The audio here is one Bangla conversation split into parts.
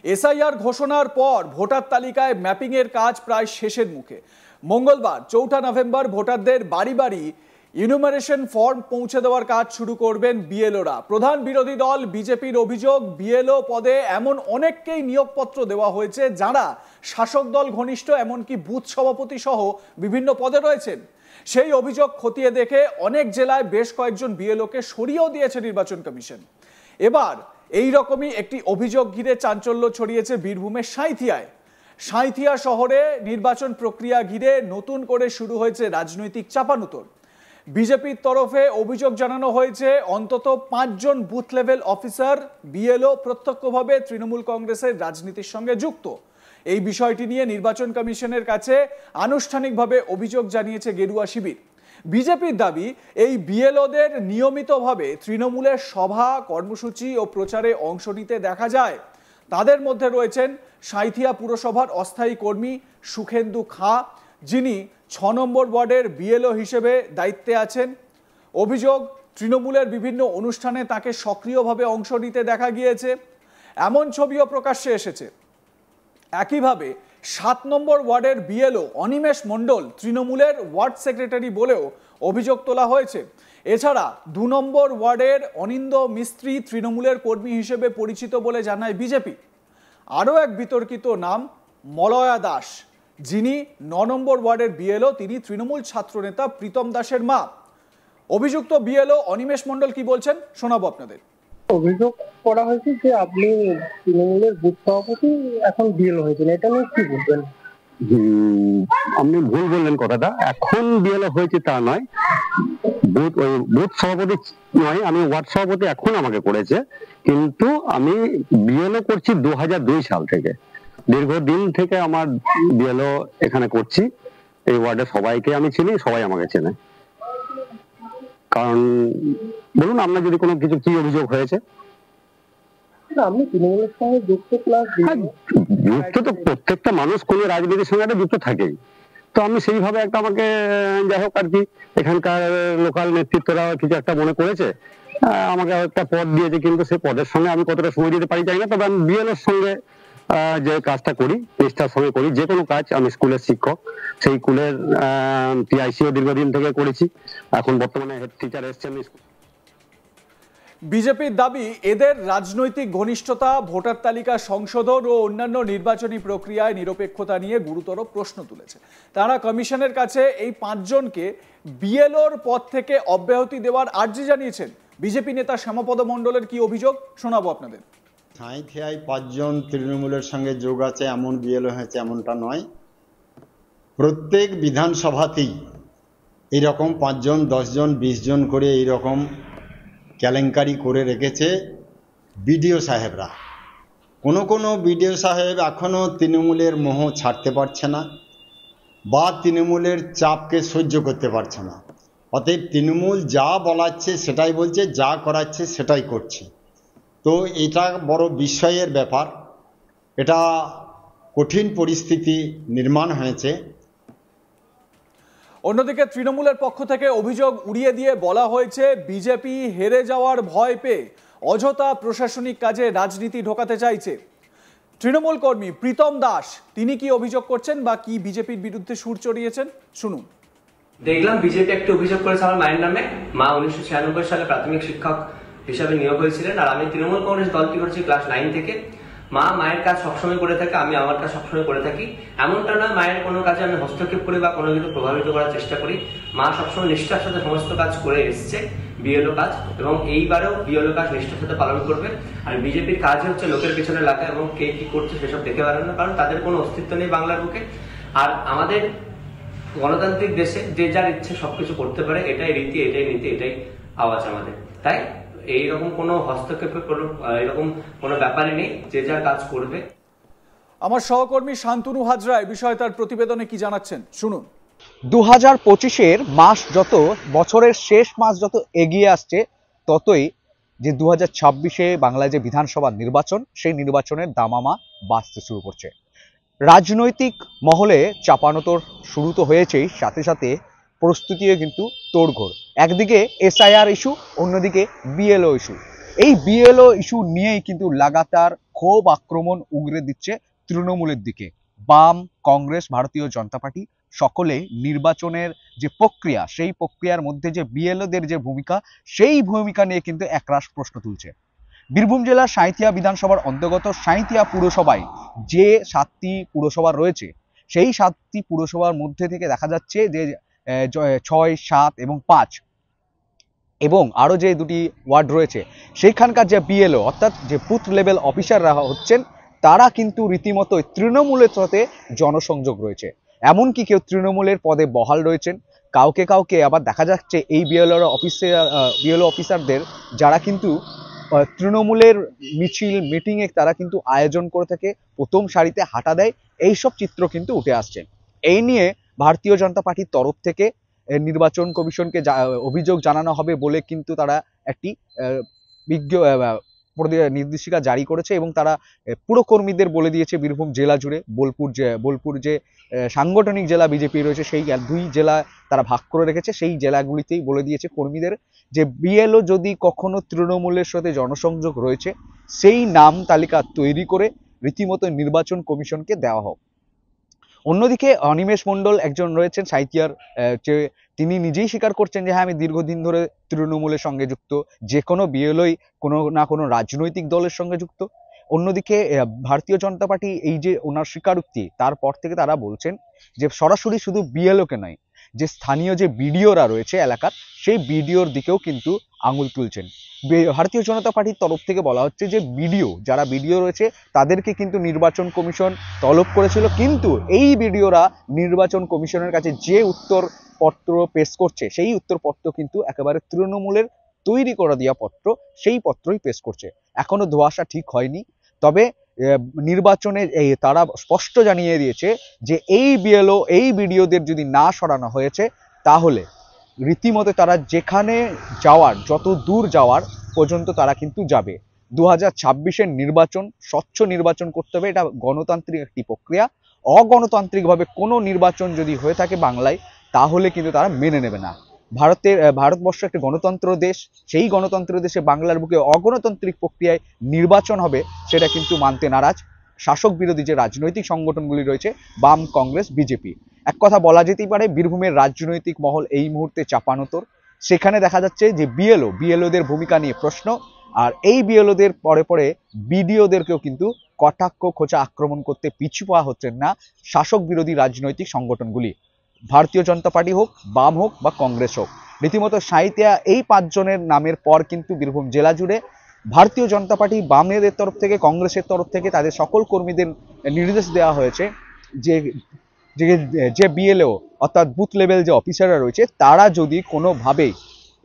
এসআইআর ঘোষণার পর ভোটার তালিকায় ম্যাপিং এর কাজ প্রায় শেষের মুখে। মঙ্গলবার 4 নভেম্বর ভোটারদের বাড়ি বাড়ি ইনুমারেশন ফর্ম পৌঁছে দেওয়ার কাজ শুরু করবেন বিএলওরা। প্রধান বিরোধী দল বিজেপির অভিযোগ, বিএলও পদে এমন অনেককেই নিয়োগপত্র দেওয়া হয়েছে যারা শাসক দল ঘনিষ্ঠ, এমনকি বুথ সভাপতি সহ বিভিন্ন পদে রয়েছেন। সেই অভিযোগ খতিয়ে দেখে অনেক জেলায় বেশ কয়েকজন বিএলওকে সরিয়েও দিয়েছে নির্বাচন কমিশন। এবার এই রকমই একটি অভিযোগ ঘিরে চাঞ্চল্য ছড়িয়েছে বীরভূমের সাঁইথিয়ায়। সাঁইথিয়া শহরে নির্বাচন প্রক্রিয়া ঘিরে নতুন করে শুরু হয়েছে রাজনৈতিক চাপানুতর। বিজেপির তরফে অভিযোগ জানানো হয়েছে অন্তত 5 জন বুথ লেভেল অফিসার বিএলও প্রত্যক্ষভাবে তৃণমূল কংগ্রেসের রাজনীতির সঙ্গে যুক্ত। এই বিষয়টি নিয়ে নির্বাচন কমিশনের কাছে আনুষ্ঠানিকভাবে অভিযোগ জানিয়েছে গেরুয়া শিবির। বিজেপির দাবি, এই বিএলওদের নিয়মিতভাবে তৃণমূলের সভা, কর্মসূচি ও প্রচারে অংশ নিতে দেখা যায়। তাদের মধ্যে রয়েছেন সাঁইথিয়া পুরসভার অস্থায়ী কর্মী সুখেন্দু খাঁ, যিনি 6 নম্বর ওয়ার্ডের বিএলও হিসেবে দায়িত্বে আছেন। অভিযোগ, তৃণমূলের বিভিন্ন অনুষ্ঠানে তাকে সক্রিয়ভাবে অংশ নিতে দেখা গিয়েছে, এমন ছবিও প্রকাশ্যে এসেছে। একইভাবে 7 নম্বর ওয়ার্ডের বিএলও অনিমেষ মণ্ডল তৃণমূলের ওয়ার্ড সেক্রেটারি বলেও অভিযোগ তোলা হয়েছে। এছাড়া 2 নম্বর ওয়ার্ডের অনিন্দ মিস্ত্রি তৃণমূলের কর্মী হিসেবে পরিচিত বলে জানায় বিজেপি। আরও এক বিতর্কিত নাম মলয়া দাস, যিনি 9 নম্বর ওয়ার্ডের বিএলও। তিনি তৃণমূল ছাত্রনেতা প্রীতম দাসের মা। অভিযুক্ত বিএলও অনিমেষ মণ্ডল কি বলছেন শোনাবো আপনাদের। অভিযোগ করা হয়েছে যে আপনি তৃণমূলের বুথ সভাপতি এখন বিএলও হয়েছেন, এটা নিয়ে কি বলবেন? আপনি ভুল বললেন কথাটা। এখন বিএলও হয়েছে তা নয়, বুথ সভাপতি নয়, আমি ওয়ার্ড সভাপতি এখন আমাকে করেছে, কিন্তু আমি বিএলও করছি 2002 সাল থেকে। দীর্ঘদিন থেকে আমার বিএলও এখানে করছি। এই ওয়ার্ডে সবাইকে আমি চিনি, সবাই আমাকে চেনে। কারণ বলুন, আপনার যদি কোনো কিছু কি অভিযোগ হয়েছে? আপনি তৃণমূলের সঙ্গে যুক্ত, যুক্ত তো প্রত্যেকটা মানুষ কোনো রাজনীতির সঙ্গে যুক্ত থাকেই। তো আমি সেইভাবে একটা, আমাকে যাই হোক আর কি, এখানকার লোকাল নেতৃত্বরা কিছু একটা মনে করেছে, আমাকে একটা পদ দিয়েছে, কিন্তু সেই পদের সঙ্গে আমি কতটা সময় দিতে পারি জানি না। তবে আমি বিএলওর সঙ্গে যে কাজটা করি, নিষ্ঠার সঙ্গে করি। যে কোনো কাজ, আমি স্কুলের শিক্ষক, সেই স্কুলের টিআইসিও দীর্ঘদিন থেকে করেছি, এখন বর্তমানে হেড টিচার এসছেন। বিজেপির দাবি, এদের রাজনৈতিক ঘনিষ্ঠতা ভোটার তালিকা সংশোধন ও অন্যান্য নির্বাচনী প্রক্রিয়ায় নিরপেক্ষতা নিয়ে গুরুতর প্রশ্ন তুলেছে। তারা কমিশনের কাছে এই 5 জনকে বিএলওর পদ থেকে অব্যাহতি দেওয়ার আর্জি জানিয়েছেন। বিজেপি নেতা শ্যামাপদ মণ্ডলের কি অভিযোগ শোনাবো আপনাদের। সাঁইথিয়ায় 5 জন তৃণমূলের সঙ্গে যোগ আছে এমন বিএলও হয়েছে এমনটা নয়। প্রত্যেক বিধানসভাতেই এইরকম 5 জন, 10 জন, 20 জন করে এইরকম কেলেঙ্কারি করে রেখেছে বিডিও সাহেবরা। কোনো বিডিও সাহেব এখনও তৃণমূলের মোহ ছাড়তে পারছে না বা তৃণমূলের চাপকে সহ্য করতে পারছে না। অতএব তৃণমূল যা বলাচ্ছে সেটাই বলছে, যা করাচ্ছে সেটাই করছে। তো এটা বড় বিস্ময়ের ব্যাপার। এটা কঠিন পরিস্থিতি নির্মাণ হয়েছে। অন্যদিকে তৃণমূলের পক্ষ থেকে অভিযোগ উড়িয়ে দিয়ে বলা হয়েছে, বিজেপি হেরে যাওয়ার ভয় পেয়ে অযথা প্রশাসনিক কাজে রাজনীতি ঢোকাতে চাইছে। তৃণমূল কর্মী প্রীতম দাস তিনি কি অভিযোগ করছেন বা কি বিজেপির বিরুদ্ধে সুর চড়িয়েছেন শুনুন। দেখলাম বিজেপি একটা অভিযোগ করেছে আমার মায়ের নামে। মা 1996 সালে প্রাথমিক শিক্ষক হিসাবে নিয়োগ হয়েছিলেন, আর আমি তৃণমূল কংগ্রেস দলটি করছি ক্লাস 9 থেকে। মা মায়ের কাজ সবসময় করে থাকে, আমি আমার কাজ সবসময় করে থাকি। এমনটা নয় মায়ের কোনো কাজে আমি হস্তক্ষেপ করি বা কোনো কিছু প্রভাবিত করার চেষ্টা করি। মা সবসময় নিষ্ঠার সাথে সমস্ত কাজ করে এসছে, বিএলও কাজ, এবং এইবারেও বিএলও কাজ নিষ্ঠার সাথে পালন করবে। আর বিজেপির কাজ হচ্ছে লোকের পেছনে লাগা এবং কে কি করছে সেসব দেখে বেড়ানো, কারণ তাদের কোনো অস্তিত্ব নেই বাংলার বুকে। আর আমাদের গণতান্ত্রিক দেশে যে যার ইচ্ছে সবকিছু করতে পারে, এটাই রীতি, এটাই নীতি, এটাই আওয়াজ আমাদের। তাই এইরকম কোনো হস্তক্ষেপের এরকম কোনো ব্যাপারই নেই, যে যার কাজ করবে। আমার সহকর্মী শান্তনু হাজরা এই বিষয়ে তার প্রতিবেদনে কি জানাচ্ছেন শুনুন। 2025-এর মাস যত, বছরের শেষ মাস যত এগিয়ে আসছে, ততই যে 2026-এ বাংলায় যে বিধানসভা নির্বাচন, সেই নির্বাচনের দামামা বাড়তে শুরু করছে। রাজনৈতিক মহলে চাপানোতর শুরু তো হয়েছেই, সাথে সাথে প্রস্তুতিও কিন্তু তোড়ঘোড়। একদিকে এসআইআর ইস্যু, অন্যদিকে বিএলও ইস্যু। এই বিএলও ইস্যু নিয়েই কিন্তু লাগাতার ক্ষোভ আক্রমণ উগরে দিচ্ছে তৃণমূলের দিকে। বাম, কংগ্রেস, ভারতীয় জনতা পার্টি সকলে নির্বাচনের যে প্রক্রিয়া, সেই প্রক্রিয়ার মধ্যে যে বিএলওদের যে ভূমিকা, সেই ভূমিকা নিয়ে কিন্তু একরাশ প্রশ্ন তুলছে। বীরভূম জেলার সাঁইথিয়া বিধানসভার অন্তর্গত সাঁইথিয়া পুরসভায় যে 7টি পুরসভা রয়েছে, সেই 7টি পুরসভার মধ্যে থেকে দেখা যাচ্ছে যে 6, 7 এবং 5 এবং আরো যে 2টি ওয়ার্ড রয়েছে, সেইখানকার যে বিএলও অর্থাৎ যে বুথ লেভেল অফিসাররা হচ্ছেন, তারা কিন্তু রীতিমতো তৃণমূলের সাথে জনসংযোগ রয়েছে। এমনকি কেউ তৃণমূলের পদে বহাল রয়েছেন, কাউকে কাউকে আবার দেখা যাচ্ছে এই বিএলও অফিসারদের যারা কিন্তু তৃণমূলের মিছিল মিটিংয়ে তারা কিন্তু আয়োজন করে থাকে, প্রথম সারিতে হাঁটা দেয়, এইসব চিত্র কিন্তু উঠে আসছে। এই নিয়ে ভারতীয় জনতা পার্টির তরফ থেকে নির্বাচন কমিশনকে অভিযোগ জানানো হবে বলে কিন্তু তারা একটি নির্দেশিকা জারি করেছে এবং তারা পুরো কর্মীদের বলে দিয়েছে বীরভূম জেলা জুড়ে, বোলপুর যে সাংগঠনিক জেলা বিজেপি রয়েছে, সেই 2 জেলা তারা ভাগ করে রেখেছে, সেই জেলাগুলিতেই বলে দিয়েছে কর্মীদের যে বিএলও যদি কখনো তৃণমূলের সাথে জনসংযোগ রয়েছে, সেই নাম তালিকা তৈরি করে রীতিমতো নির্বাচন কমিশনকে দেওয়া হোক। অন্যদিকে অনিমেষ মণ্ডল একজন রয়েছেন সাঁইথিয়ার, তিনি নিজেই স্বীকার করছেন যে হ্যাঁ, আমি দীর্ঘদিন ধরে তৃণমূলের সঙ্গে যুক্ত, যে কোনো বিএলওই কোনো না কোনো রাজনৈতিক দলের সঙ্গে যুক্ত। অন্যদিকে ভারতীয় জনতা পার্টি এই যে ওনার স্বীকারোক্তি, তারপর থেকে তারা বলছেন যে সরাসরি শুধু বিএলওকে নয়, যে স্থানীয় যে বিডিওরা রয়েছে এলাকার, সেই বিডিওর দিকেও কিন্তু আঙুল তুলছেন। ভারতীয় জনতা পার্টির তরফ থেকে বলা হচ্ছে যে যারা বিডিও রয়েছে তাদেরকে কিন্তু নির্বাচন কমিশন তলব করেছিল, কিন্তু এই বিডিওরা নির্বাচন কমিশনের কাছে যে উত্তরপত্র পেশ করছে, সেই উত্তরপত্র কিন্তু একেবারে তৃণমূলের তৈরি করে দেওয়া পত্র, সেই পত্রই পেশ করছে। এখনো ধোঁয়াশা ঠিক হয়নি, তবে নির্বাচনে তারা স্পষ্ট জানিয়ে দিয়েছে যে এই বিএলও এই বিডিওদের যদি না সরানো হয়েছে, তাহলে রীতিমতো তারা যেখানে যাওয়ার, যত দূর যাওয়ার পর্যন্ত তারা কিন্তু যাবে। 2026-এর নির্বাচন স্বচ্ছ নির্বাচন করতে হবে, এটা গণতান্ত্রিক একটি প্রক্রিয়া। অগণতান্ত্রিকভাবে কোনো নির্বাচন যদি হয়ে থাকে বাংলায়, তাহলে কিন্তু তারা মেনে নেবে না। ভারতবর্ষ একটি গণতন্ত্র দেশ, সেই গণতন্ত্র দেশে বাংলার বুকে অগণতান্ত্রিক প্রক্রিয়ায় নির্বাচন হবে, সেটা কিন্তু মানতে নারাজ শাসক বিরোধী যে রাজনৈতিক সংগঠনগুলি রয়েছে, বাম, কংগ্রেস, বিজেপি। এক কথা বলা যেতেই পারে বিরভূমের রাজনৈতিক মহল এই মুহূর্তে চাপানোতর। সেখানে দেখা যাচ্ছে যে বিএলওদের ভূমিকা নিয়ে প্রশ্ন, আর এই বিএলওদের পরে পরে বিডিওদেরকেও কিন্তু কটাক্ষ খোঁচা আক্রমণ করতে পিছু পাওয়া হচ্ছেন না শাসক বিরোধী রাজনৈতিক সংগঠনগুলি, ভারতীয় জনতা পার্টি হোক, বাম হোক বা কংগ্রেস হোক। রীতিমতো সাঁইথিয়া এই 5 জনের নামের পর কিন্তু বীরভূম জেলা জুড়ে ভারতীয় জনতা পার্টি, বামেদের তরফ থেকে, কংগ্রেসের তরফ থেকে তাদের সকল কর্মীদের নির্দেশ দেওয়া হয়েছে যে বিএলও অর্থাৎ বুথ লেভেল যে অফিসাররা রয়েছে, তারা যদি কোনোভাবে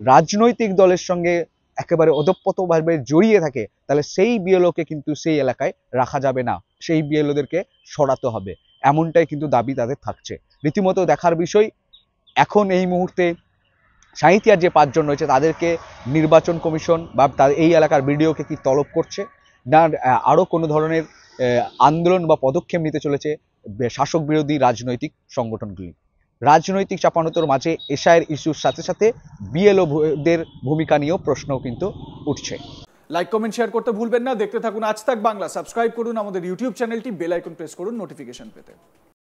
রাজনৈতিক দলের সঙ্গে একেবারে ওতপ্রোতভাবে জড়িয়ে থাকে, তাহলে সেই বিএলওকে কিন্তু সেই এলাকায় রাখা যাবে না, সেই বিএলওদেরকে সরাতে হবে, এমনটাই কিন্তু দাবি তাদের থাকছে। রীতিমতো দেখার বিষয় এখন এই মুহূর্তে সাঁইথিয়ার যে 5 জন রয়েছে তাদেরকে নির্বাচন কমিশন বা এই এলাকার বিডিওকে কি তলব করছে না আরো কোনো ধরনের আন্দোলন বা পদক্ষেপ নিতে চলেছে শাসক বিরোধী রাজনৈতিক সংগঠনগুলি। রাজনৈতিক চাপানোতর মাঝে এসআইয়ের ইস্যুর সাথে সাথে বিএলওদের ভূমিকা নিয়েও প্রশ্ন কিন্তু উঠছে। লাইক, কমেন্ট, শেয়ার করতে ভুলবেন না। দেখতে থাকুন আজ তাক বাংলা। সাবস্ক্রাইব করুন আমাদের ইউটিউব চ্যানেলটি, বেল আইকন প্রেস করুন নোটিফিকেশন পেতে।